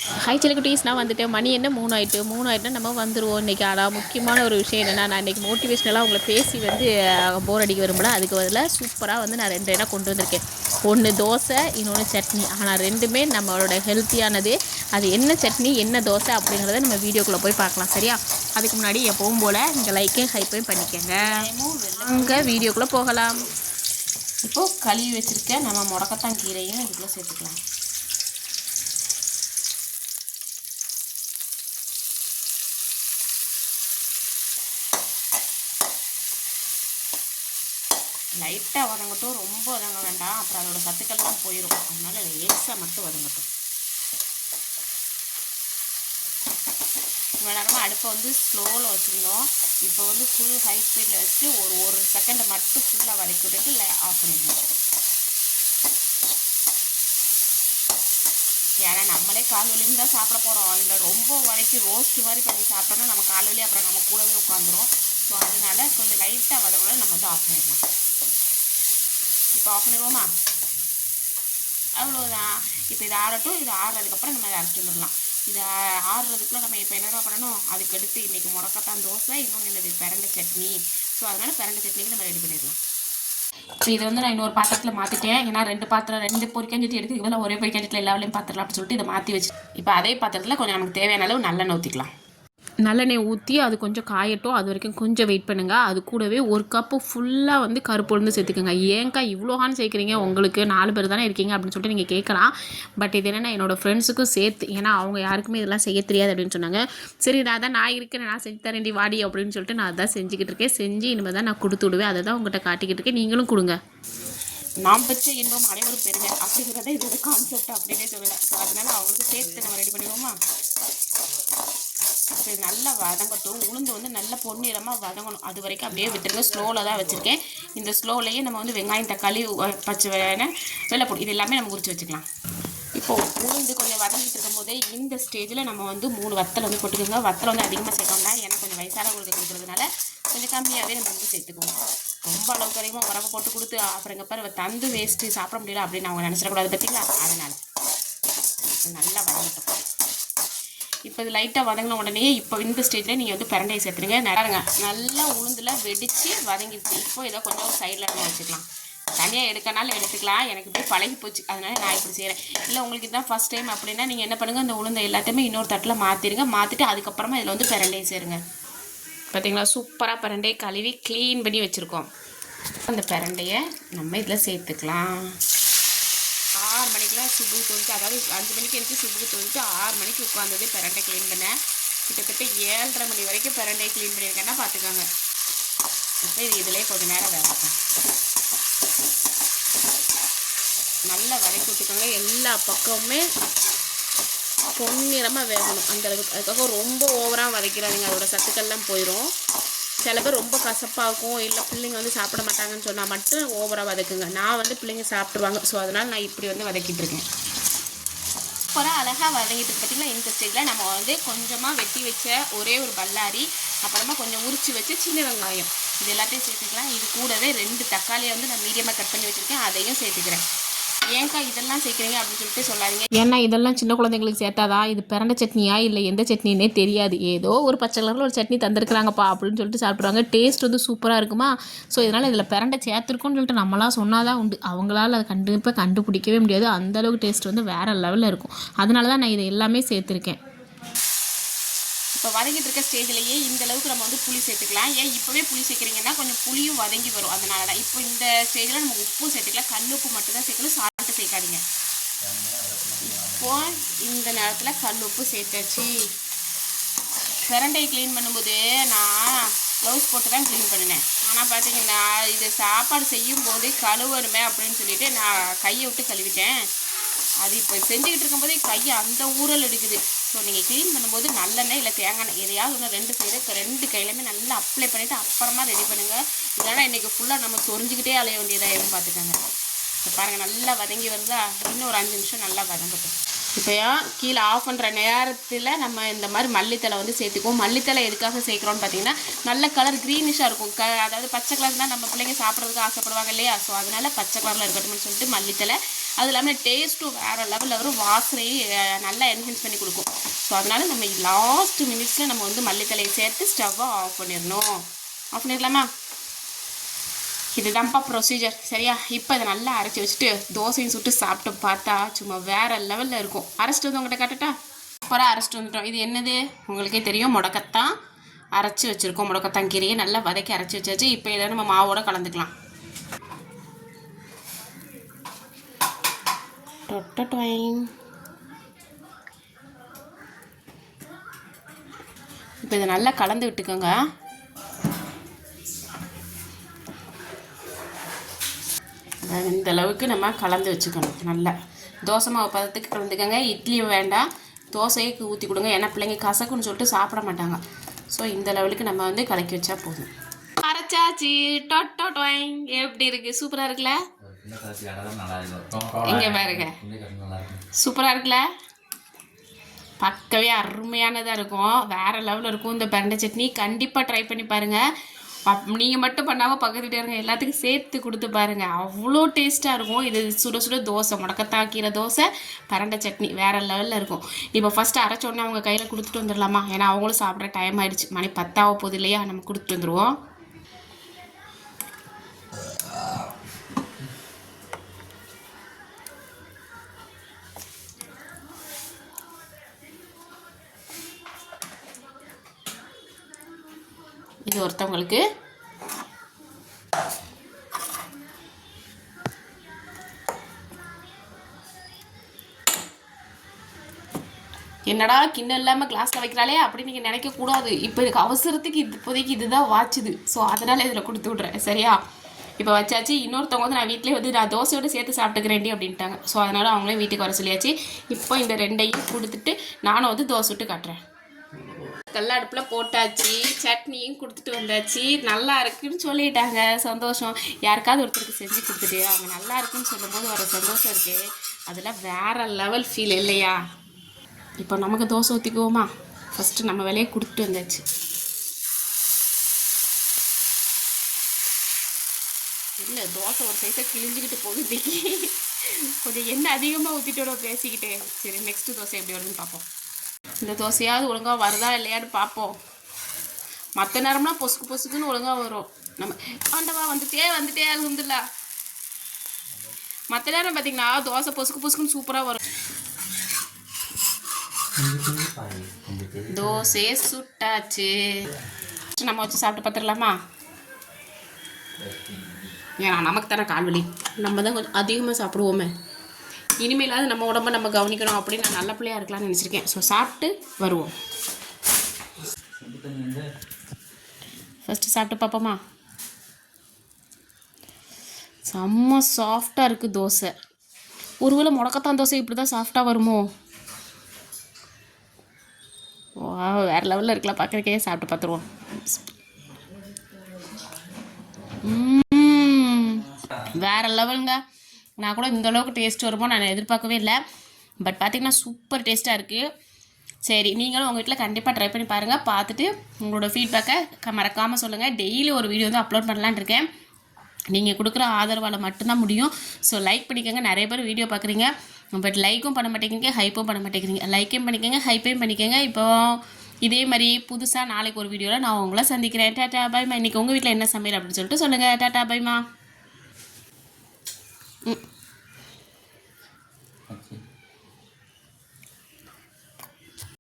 Hi செல்லக்குட்டீஸ், நான் வந்துட்டேன். மணி என்ன 3 ஆயிட்டு நம்ம வந்துடுவோம் இன்றைக்கி. ஆனால் முக்கியமான ஒரு விஷயம் என்னென்னா, நான் இன்றைக்கி மோட்டிவேஷ்னலாக உங்களை பேசி வந்து போர் அடிக்க வரும்ல, அதுக்கு பதிலாக சூப்பராக வந்து நான் 2 இடம் கொண்டு வந்திருக்கேன். ஒன்று தோசை, இன்னொன்று சட்னி. ஆனால் ரெண்டுமே நம்மளோட ஹெல்த்தியானது. அது என்ன சட்னி என்ன தோசை அப்படிங்கிறத நம்ம வீடியோக்குள்ளே போய் பார்க்கலாம், சரியா? அதுக்கு முன்னாடி எப்பவும் போல் நீங்கள் லைக்கையும் ஹைப்பையும் பண்ணிக்கோங்க. அங்கே வீடியோக்குள்ளே போகலாம். இப்போது கழுவி வச்சுருக்க நம்ம முடக்கத்தான் கீரையும் இதுக்குள்ளே சேர்த்துக்கலாம். லைட்டாக வதங்கட்டும், ரொம்ப வதங்க வேண்டாம், அப்புறம் அதோட சத்துக்கள்லாம் போயிடும். அதனால லேசாக மட்டும் வதங்கட்டும். இவ்வளோ நேரமாக அடுப்பை வந்து ஸ்லோவில் வச்சுருந்தோம். இப்போ வந்து ஃபுல் ஹை ஸ்பீடில் வச்சு ஒரு செகண்டை மட்டும் ஃபுல்லாக வதக்கி விட்டுட்டு ஆஃப் பண்ணிடணும். ஏன்னா நம்மளே கால் வலின்னு தான் சாப்பிட போகிறோம். அதில் ரொம்ப வதக்கி ரோஸ்ட் மாதிரி பண்ணி சாப்பிட்டோன்னா நம்ம கால் வலி அப்புறம் நம்ம கூடவே உட்காந்துரும். ஸோ அதனால கொஞ்சம் லைட்டாக வதங்கலாம், நம்ம வந்து ஆஃப் பண்ணிடலாம். இப்போ ஆஃப் பண்ணிடுவோமா? அவ்வளோதான். இப்போ இது ஆறட்டும். இது ஆறுறதுக்கப்புறம் நம்ம இதை அரைச்சி வந்துடலாம். இது ஆறுறதுக்குள்ளே நம்ம இப்போ என்ன பண்ணணும், அதுக்கடுத்து இன்றைக்கி முடக்கத்தான் தோசை, இன்னொன்று என்னது பிரண்டை சட்னி. ஸோ அதனால் பிரண்டை சட்னிக்கு நம்ம ரெடி பண்ணிடலாம். இப்போ இதை வந்து நான் இன்னொரு பாத்திரத்தில் மாற்றிட்டேன். ஏன்னா 2 பொரிக்காஞ்சிட்டு எடுத்து இதெல்லாம் ஒரே பொரிக்காஞ்சிட்டில் எல்லா வேலையும் பார்த்துடலாம் அப்படின்னு சொல்லிட்டு இதை மாற்றி வச்சு இப்போ அதே பாத்திரத்தில் கொஞ்சம் நமக்கு தேவையான அளவு நல்லெண்ணெய் ஊற்றிக்கலாம். நல்லெண்ணெய் ஊற்றி அது கொஞ்சம் காயட்டும். அது வரைக்கும் கொஞ்சம் வெயிட் பண்ணுங்கள். அது கூடவே 1 கப்பு ஃபுல்லாக வந்து கருப்பு உளுந்து சேர்த்துக்கோங்க. ஏங்கா இவ்வளோகான்னு சேர்க்குறீங்க, உங்களுக்கு 4 பேர் தானே இருக்கீங்க அப்படின்னு சொல்லிட்டு நீங்கள் கேட்கலாம். பட் இது என்னென்னா என்னோடய ஃப்ரெண்ட்ஸுக்கும் சேர்த்து, ஏன்னா அவங்க யாருக்குமே இதெல்லாம் செய்ய தெரியாது அப்படின்னு சொன்னாங்க. சரி, நான் இருக்கேன், நான் செஞ்சு தரேன்டி வாடி அப்படின்னு சொல்லிட்டு நான் அதான் செஞ்சுக்கிட்டு இருக்கேன். செஞ்சு இனிமேல் தான் நான் கொடுத்து விடுவேன். அதை தான் உங்கள்கிட்ட காட்டிக்கிட்டு இருக்கேன். நீங்களும் கொடுங்க. நாம் பெற்ற இன்பம் அனைவரும் பெறுங்க அப்படிங்கிறத இதோட கான்செப்ட் அப்படின்னே சொல்லலை. ஸோ அதனால் அவங்களுக்கு சேர்த்து நம்ம ரெடி பண்ணிடுவோமா? இப்போ இது நல்லா வதங்கட்டும். உளுந்து வந்து நல்லா பொன்னிறமாக வதங்கணும். அது வரைக்கும் அப்படியே விட்டுருங்க. ஸ்லோவில் தான் வச்சுருக்கேன். இந்த ஸ்லோவிலேயே நம்ம வந்து வெங்காயம், தக்காளி, பச்சை வெள்ளைப்பூடி இது எல்லாமே நம்ம உரித்து வச்சுக்கலாம். இப்போது உளுந்து கொஞ்சம் வதங்கிட்டு இருக்கும் போதே இந்த ஸ்டேஜில் நம்ம வந்து 3 வத்தல் வந்து போட்டுக்கோங்க. வத்தல் வந்து அதிகமாக சேர்க்கணும்னா ஏன்னா கொஞ்சம் வயசானவங்களுக்கு கொடுக்குறதுனால கொஞ்சம் கம்மியாகவே நம்ம வந்து சேர்த்துக்குவோம். ரொம்ப அளவுக்கு அதிகமாக உரவை போட்டு கொடுத்து அப்புறம் எங்கப்பா தந்து வேஸ்ட்டு சாப்பிட முடியல அப்படின்னு அவங்க நினச்சிடக்கூடாது, பார்த்தீங்களா? அதனால் நல்லா வதங்கட்டும். இப்போ இது லைட்டாக வதங்கின உடனே இப்போ இந்த ஸ்டேஜில் நீங்கள் வந்து பிரண்டையை சேர்த்துருங்க. நடுங்க நல்லா உளுந்தில் வெடித்து வதங்கிடுச்சு. இப்போ இதை கொஞ்சம் சைடில் நம்ம வச்சுக்கலாம். தனியாக எடுக்கனாலும் எடுத்துக்கலாம். எனக்கு இப்படி பழகி போச்சு, அதனால் நான் இப்படி செய்கிறேன். இல்லை உங்களுக்கு இதுதான் ஃபஸ்ட் டைம் அப்படின்னா நீங்கள் என்ன பண்ணுங்கள், அந்த உளுந்தை எல்லாத்தையுமே இன்னொரு தட்டில் மாற்றிடுங்க. மாற்றிட்டு அதுக்கப்புறமா இதில் வந்து பிரண்டையை சேருங்க. பார்த்தீங்களா, சூப்பராக பிரண்டையை கழுவி க்ளீன் பண்ணி வச்சுருக்கோம். அந்த பிரண்டையை நம்ம இதில் சேர்த்துக்கலாம். 6 மணிக்கெலாம் சுபு தொழிட்டு, அதாவது 5 மணிக்கு எனக்கு சுபுக்கு தொழிட்டு 6 மணிக்கு உட்காந்தது பிரண்டை க்ளீன் பண்ணேன். கிட்டத்தட்ட 7:30 மணி வரைக்கும் பிரண்டையை க்ளீன் பண்ணியிருக்கேன்னா பார்த்துக்கோங்க. இப்போ இது இதிலே கொஞ்சம் நேரம் வேகட்டும். நல்லா வதக்கி விட்டுக்கோங்க. எல்லா பக்கமுமே பொன்னிறமாக வேகணும் அந்தளவுக்கு. அதுக்காக ரொம்ப ஓவராக வதக்கிறாதீங்க, அதோட சத்துக்கள்லாம் போயிடும். சில பேர் ரொம்ப கசப்பாகும், இல்லை பிள்ளைங்க வந்து சாப்பிட மாட்டாங்கன்னு சொன்னால் மட்டும் ஓவராக வதக்குங்க. நான் வந்து பிள்ளைங்க சாப்பிட்ருவாங்க. ஸோ அதனால் நான் இப்படி வந்து வதக்கிட்டு இருக்கேன். சூப்பராக அழகாக வதங்கிட்டு பார்த்திங்கன்னா இந்த ஸ்டேஜில் நம்ம வந்து கொஞ்சமாக வெட்டி வச்ச ஒரே ஒரு பல்லாரி, அப்புறமா கொஞ்சம் உரிச்சு வச்சு சின்ன வெங்காயம் இது எல்லாத்தையும் சேர்த்துக்கலாம். இது கூடவே 2 தக்காளியை வந்து நான் மீடியமாக கட் பண்ணி வச்சுருக்கேன், அதையும் சேர்த்துக்கிறேன். ஏங்கா இதெல்லாம் சேர்க்குறீங்க அப்படின்னு சொல்லிட்டு சொல்லாதீங்க. ஏன்னா இதெல்லாம் சின்ன குழந்தைங்களுக்கு சேர்த்தாதா இது பிரண்டை சட்னியா இல்லை எந்த சட்னின்னே தெரியாது. ஏதோ ஒரு பச்சை கலரில் ஒரு சட்னி தந்துருக்குறாங்கப்பா அப்படின்னு சொல்லிட்டு சாப்பிட்ருவாங்க. டேஸ்ட் வந்து சூப்பராக இருக்குமா? ஸோ இதனால் இதில் பிரண்டை சேர்த்துருக்கோன்னு சொல்லிட்டு நம்மளாம் சொன்னால் தான் உண்டு. அவங்களால அதை கண்டிப்பாக கண்டுபிடிக்கவே முடியாது. அந்தளவுக்கு டேஸ்ட் வந்து வேறு லெவலில் இருக்கும். அதனால தான் நான் இதை எல்லாமே சேர்த்துருக்கேன். இப்போ வதங்கிட்டு இருக்க ஸ்டேஜ்லேயே இந்த அளவுக்கு நம்ம வந்து புளி சேர்த்துக்கலாம். ஏன் இப்போவே புளி சேர்க்குறீங்கன்னா கொஞ்சம் புளியும் வதங்கி வரும். அதனால தான் இப்போ இந்த ஸ்டேஜில் நம்ம உப்பும் சேர்த்துக்கலாம். கல் உப்பு மட்டும் தான் சேர்க்கணும், சால்ட்டு சேர்க்காதீங்க. இப்போ இந்த நேரத்தில் கல் உப்பு சேர்த்தாச்சு. பிரண்டையை க்ளீன் பண்ணும்போது நான் க்ளவுஸ் போட்டு தான் க்ளீன் பண்ணினேன். ஆனால் பார்த்தீங்கன்னா இது சாப்பாடு செய்யும் போது கழுவணுமே அப்படின்னு சொல்லிட்டு நான் கையை விட்டு கழுவிட்டேன். அது இப்போ செஞ்சுக்கிட்டு இருக்கும்போதே கையை அந்த ஊரல் எடுக்குது. ஸோ நீங்கள் க்ளீன் பண்ணும்போது நல்லெண்ணெய் இல்லை தேங்காய் எண்ணெய் எதையாவது ஒன்று 2 சைடு 2 கையிலையுமே நல்லா அப்ளை பண்ணிவிட்டு அப்புறமா ரெடி பண்ணுங்கள். இல்லைனா இன்றைக்கி ஃபுல்லாக நம்ம சொரிஞ்சிக்கிட்டே அலைய வேண்டியதாக எதுவும் பார்த்துக்கோங்க. இப்போ பாருங்கள் நல்லா வதங்கி வருதா? இன்னும் ஒரு 5 நிமிஷம் நல்லா வதங்கட்டும். இப்போ கீழே ஆஃப் பண்ணுற நேரத்தில் நம்ம இந்த மாதிரி மல்லித்தலை வந்து சேர்த்துக்குவோம். மல்லித்தலை எதுக்காக சேர்க்குறோன்னு பார்த்தீங்கன்னா நல்ல கலர் க்ரீனிஷாக இருக்கும். அதாவது பச்சை கலர் தான் நம்ம பிள்ளைங்க சாப்பிட்றதுக்கு ஆசைப்படுவாங்க இல்லையா? ஸோ அதனால் பச்சை கலரில் இருக்கட்டும்னு சொல்லிட்டு மல்லித்தலை. அது இல்லாமல் டேஸ்ட்டும் வேறு லெவலில் வரும், வாசனையும் நல்லா என்ஹான்ஸ் பண்ணி கொடுக்கும். ஸோ அதனால் நம்ம லாஸ்ட் மினிட்ஸில் நம்ம வந்து மல்லித்தலையை சேர்த்து ஸ்டவ்வை ஆஃப் பண்ணிடணும். ஆஃப் பண்ணிடலாமா? இதுதான்ப்பா ப்ரொசீஜர். சரியா? இப்போ இதை நல்லா அரைச்சி வச்சுட்டு தோசையும் சுட்டு சாப்பிட்டு பார்த்தா சும்மா வேறு லெவலில் இருக்கும். அரைச்சிட்டு வந்து உங்கள்கிட்ட காட்டுட்டா? அப்புறம் அரைச்சிட்டு வந்துட்டோம். இது என்னது உங்களுக்கே தெரியும், முடக்கத்தான் அரைச்சி வச்சுருக்கோம். முடக்கத்தான் கீரையை நல்லா வதக்கி அரைச்சி வச்சாச்சு. இப்போ இதை நம்ம மாவோட கலந்துக்கலாம். இப்போ இதை நல்லா கலந்து விட்டுக்கோங்க. இந்த அளவுக்கு நம்ம கலந்து வச்சுக்கணும். நல்லா தோசை மாவு பதத்துக்கு கலந்துக்கோங்க. இட்லியும் வேண்டாம், தோசையை ஊற்றி கொடுங்க. ஏன்னா பிள்ளைங்க கசக்குன்னு சொல்லிட்டு சாப்பிட மாட்டாங்க. ஸோ இந்த லெவலுக்கு நம்ம வந்து கலக்கி வச்சா போதும். அரைச்சாச்சு. எப்படி இருக்கு? சூப்பராக இருக்குல்ல? இங்கே பாருங்க, சூப்பராக இருக்குல்ல? பக்கவே அருமையானதாக இருக்கும், வேறு லெவலில் இருக்கும். இந்த பிரண்டை சட்னி கண்டிப்பாக ட்ரை பண்ணி பாருங்கள். நீங்கள் மட்டும் பண்ணாமல் பக்கத்து வீட்டுக்காரங்க எல்லாத்துக்கும் சேர்த்து கொடுத்து பாருங்கள், அவ்வளோ டேஸ்ட்டாக இருக்கும். இது சுட சுட தோசை, முடக்கத்தான் கீரை தோசை, பிரண்டை சட்னி வேறு லெவலில் இருக்கும். இப்போ ஃபஸ்ட்டு அரைச்சோடனே அவங்க கையில் கொடுத்துட்டு வந்துடலாமா? ஏன்னா அவங்களும் சாப்பிட்ற டைம் ஆகிடுச்சு. மணி 10 போகுது இல்லையா? நம்ம கொடுத்துட்டு வந்துடுவோம். இது ஒருத்தவங்களுக்கு. என்னடா கிண்ணம் இல்லாமல் கிளாஸில் வைக்கிறாளே அப்படின்னு நீங்கள் நினைக்கக்கூடாது. இப்போ இதுக்கு அவசரத்துக்கு இப்போதைக்கு இதுதான் வாச்சுது. ஸோ அதனால் இதில் கொடுத்து விட்றேன். சரியா? இப்போ வச்சாச்சு. இன்னொருத்தவங்க வந்து நான் வீட்டிலே வந்து நான் தோசையோடு சேர்த்து சாப்பிட்டுக்கிறேன்டி அப்படின்ட்டாங்க. ஸோ அதனால் அவங்களே வீட்டுக்கு வர சொல்லியாச்சு. இப்போ இந்த ரெண்டையும் கொடுத்துட்டு நானும் வந்து தோசை விட்டு காட்டுறேன். கல்ல அடுப்பில் போட்டாச்சு, சட்னியும் கொடுத்துட்டு வந்தாச்சு. நல்லா இருக்குன்னு சொல்லிட்டாங்க. சந்தோஷம். யாருக்காவது ஒருத்தருக்கு செஞ்சு கொடுத்துட்டு அவங்க நல்லா இருக்குன்னு சொல்லும்போது வர சந்தோஷம் இருக்குது, அதில் வேறு லெவல் ஃபீல் இல்லையா? இப்போ நமக்கு தோசை ஊற்றிக்குவோமா? ஃபஸ்ட்டு நம்ம வேலையை கொடுத்துட்டு வந்தாச்சு. இல்லை தோசை ஒரு சைஸை கிழிஞ்சிக்கிட்டு போகுது. கொஞ்சம் எண்ணெய் அதிகமாக ஊற்றிட்டோட பேசிக்கிட்டே. சரி, நெக்ஸ்ட்டு தோசை எப்படி வருதுன்னு பார்ப்போம். இந்த தோசையாவது ஒழுங்காக வருதா இல்லையான்னு பார்ப்போம். மற்ற நேரம்லாம் பொசுக்கு பொசுக்குன்னு ஒழுங்காக வரும். நம்ம ஆண்டவா வந்துட்டே அல்ஹம்துலில்லா. மற்ற நேரம் பார்த்திங்கன்னா தோசை பொசுக்கு பொசுக்குன்னு சூப்பராக வரும். தோசையை சுட்டாச்சு. நம்ம வச்சு சாப்பிட்டு பார்த்துடலாமா? ஏன்னா நமக்கு தானே கால்வலி, நம்ம தான் கொஞ்சம் அதிகமாக சாப்பிடுவோமே. இனிமேலாவது நம்ம உடம்ப நம்ம கவனிக்கணும் அப்படின்னு நான் நல்ல பிள்ளையாக இருக்கலாம்னு நினச்சிருக்கேன். ஸோ சாப்பிட்டு வருவோம். ஃபஸ்ட்டு சாப்பிட்டு பார்ப்போமா? செம்ம சாஃப்டாக இருக்குது தோசை. ஒருவேளை முடக்கத்தான் தோசை இப்படி தான் சாஃப்டாக வருமோ? வா, வேறு லெவலில் இருக்கலாம். பார்க்குறக்கே சாப்பிட்டு பார்த்துருவோம். வேறு லெவலுங்க. நான் கூட இந்த அளவுக்கு டேஸ்ட் வருமோ நான் எதிர்பார்க்கவே இல்லை. பட் பார்த்திங்கன்னா சூப்பர் டேஸ்ட்டாக இருக்குது. சரி, நீங்களும் உங்கள் வீட்டில் கண்டிப்பாக ட்ரை பண்ணி பாருங்கள். பார்த்துட்டு உங்களோட ஃபீட்பேக்கை மறக்காமல் சொல்லுங்கள். டெய்லி ஒரு வீடியோ வந்து அப்லோட் பண்ணலான்னு இருக்கேன். நீங்கள் கொடுக்குற ஆதரவால் மட்டும்தான் முடியும். ஸோ லைக் பண்ணிக்கோங்க. நிறைய பேர் வீடியோ பார்க்குறீங்க, பட் லைக்கும் பண்ண மாட்டேங்கிறீங்க, ஹைப்பும் பண்ண மாட்டேங்கிறீங்க. லைக்கையும் பண்ணிக்கோங்க, ஹைப்பையும் பண்ணிக்கோங்க. இப்போ இதே மாதிரி புதுசாக நாளைக்கு ஒரு வீடியோவில் நான் உங்களை சந்திக்கிறேன். டாட்டா பாய்மா. இன்றைக்கி உங்கள் வீட்டில் என்ன சமையல் அப்படின்னு சொல்லிட்டு சொல்லுங்கள். டாட்டா பாய்மா.